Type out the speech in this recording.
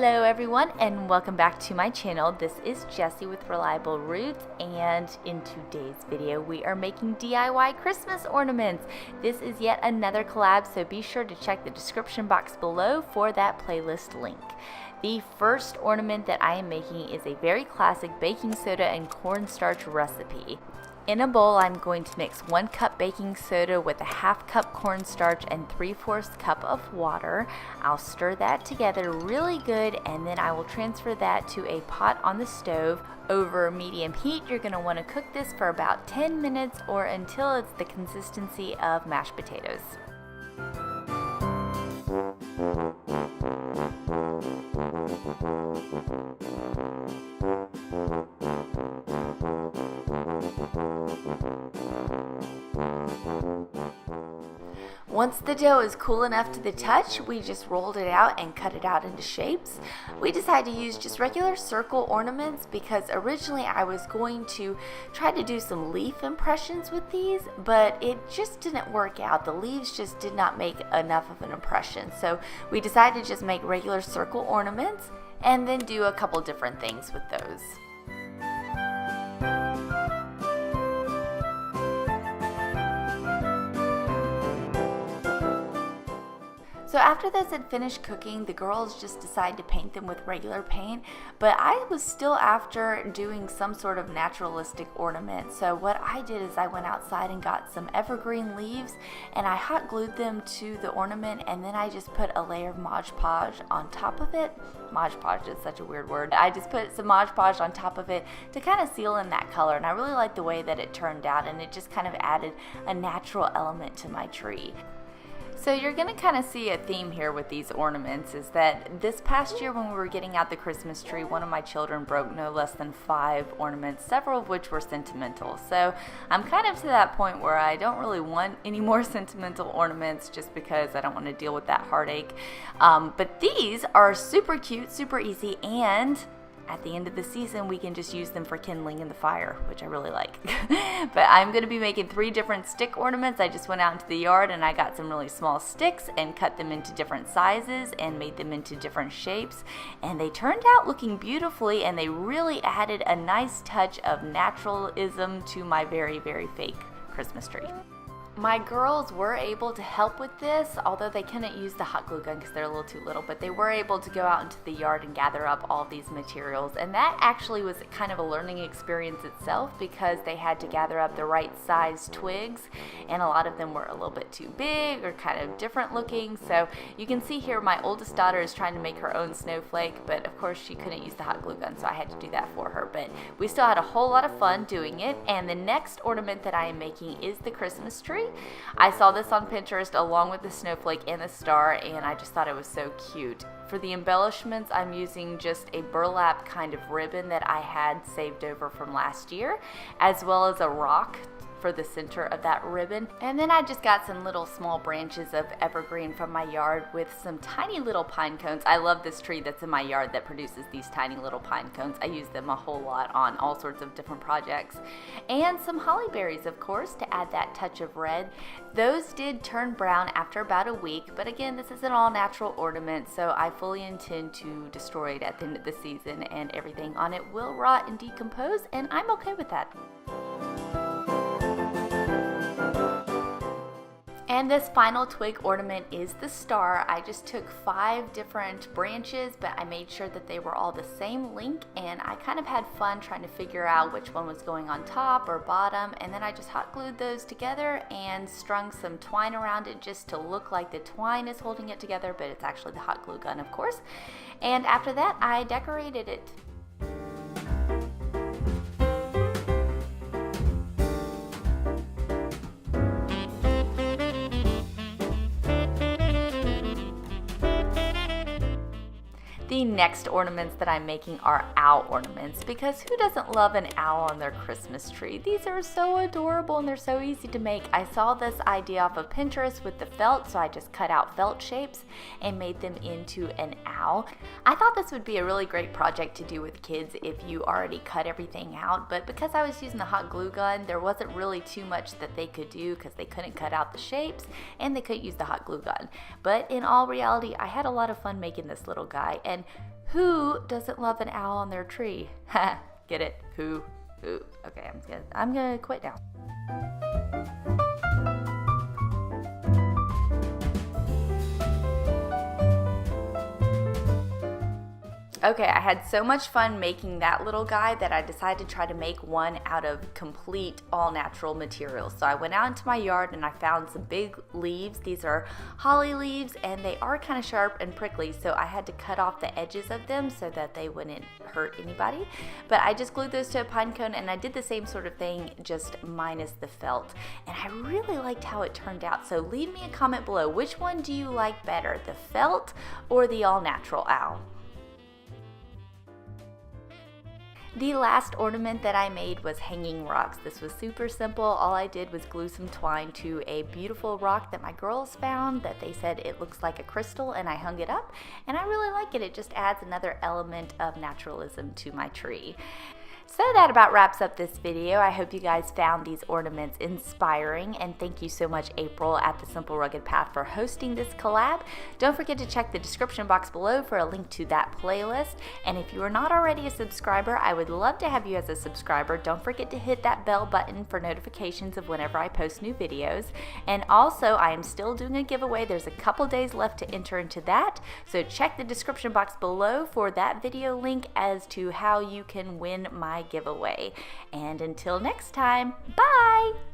Hello everyone and welcome back to my channel. This is Jessie with Reliable Roots, and in today's video we are making DIY Christmas ornaments. This is yet another collab, so be sure to check the description box below for that playlist link. The first ornament that I am making is a very classic baking soda and cornstarch recipe. In a bowl, I'm going to mix 1 cup baking soda with a 1/2 cup cornstarch and 3/4 cup of water. I'll stir that together really good, and then I will transfer that to a pot on the stove. Over medium heat, you're going to want to cook this for about 10 minutes or until it's the consistency of mashed potatoes. Once the dough is cool enough to the touch, we just rolled it out and cut it out into shapes. We decided to use just regular circle ornaments because originally I was going to try to do some leaf impressions with these, but it just didn't work out. The leaves just did not make enough of an impression. So we decided to just make regular circle ornaments and then do a couple different things with those. So after those had finished cooking, the girls just decided to paint them with regular paint, but I was still after doing some sort of naturalistic ornament. So what I did is I went outside and got some evergreen leaves and I hot glued them to the ornament, and then I just put a layer of Mod Podge on top of it. Mod Podge is such a weird word. I just put some Mod Podge on top of it to kind of seal in that color, and I really liked the way that it turned out, and it just kind of added a natural element to my tree. So you're going to kind of see a theme here with these ornaments, is that this past year when we were getting out the Christmas tree, one of my children broke no less than 5 ornaments, several of which were sentimental. So I'm kind of to that point where I don't really want any more sentimental ornaments just because I don't want to deal with that heartache. But these are super cute, super easy, and at the end of the season, we can just use them for kindling in the fire, which I really like. But I'm going to be making 3 different stick ornaments. I just went out into the yard and I got some really small sticks and cut them into different sizes and made them into different shapes. And they turned out looking beautifully, and they really added a nice touch of naturalism to my very, very fake Christmas tree. My girls were able to help with this, although they couldn't use the hot glue gun because they're a little too little, but they were able to go out into the yard and gather up all these materials, and that actually was kind of a learning experience itself because they had to gather up the right size twigs, and a lot of them were a little bit too big or kind of different looking. So you can see here my oldest daughter is trying to make her own snowflake, but of course she couldn't use the hot glue gun, so I had to do that for her. But we still had a whole lot of fun doing it. And the next ornament that I am making is the Christmas tree. I saw this on Pinterest along with the snowflake and the star, and I just thought it was so cute. For the embellishments, I'm using just a burlap kind of ribbon that I had saved over from last year, as well as a rock for the center of that ribbon. And then I just got some little small branches of evergreen from my yard with some tiny little pine cones. I love this tree that's in my yard that produces these tiny little pine cones. I use them a whole lot on all sorts of different projects. And some holly berries, of course, to add that touch of red. Those did turn brown after about a week, but again, this is an all natural ornament, so I fully intend to destroy it at the end of the season, and everything on it will rot and decompose, and I'm okay with that. And this final twig ornament is the star. I just took 5 different branches, but I made sure that they were all the same length, and I kind of had fun trying to figure out which one was going on top or bottom, and then I just hot glued those together and strung some twine around it just to look like the twine is holding it together, but it's actually the hot glue gun, of course. And after that, I decorated it. The next ornaments that I'm making are owl ornaments, because who doesn't love an owl on their Christmas tree? These are so adorable and they're so easy to make. I saw this idea off of Pinterest with the felt, so I just cut out felt shapes and made them into an owl. I thought this would be a really great project to do with kids if you already cut everything out, but because I was using the hot glue gun, there wasn't really too much that they could do because they couldn't cut out the shapes and they couldn't use the hot glue gun. But in all reality, I had a lot of fun making this little guy, and And who doesn't love an owl on their tree? Get it? Who? Okay, I'm gonna quit now. Okay, I had so much fun making that little guy that I decided to try to make one out of complete all-natural materials. So I went out into my yard and I found some big leaves. These are holly leaves and they are kind of sharp and prickly, so I had to cut off the edges of them so that they wouldn't hurt anybody. But I just glued those to a pine cone and I did the same sort of thing, just minus the felt. And I really liked how it turned out. So leave me a comment below. Which one do you like better, the felt or the all-natural owl? The last ornament that I made was hanging rocks. This was super simple. All I did was glue some twine to a beautiful rock that my girls found that they said it looks like a crystal, and I hung it up, and I really like it. It just adds another element of naturalism to my tree. So that about wraps up this video. I hope you guys found these ornaments inspiring, and thank you so much, April at The Simple Rugged Path, for hosting this collab. Don't forget to check the description box below for a link to that playlist, and if you are not already a subscriber, I would love to have you as a subscriber. Don't forget to hit that bell button for notifications of whenever I post new videos. And also, I am still doing a giveaway. There's a couple days left to enter into that, so check the description box below for that video link as to how you can win my giveaway. And until next time, bye!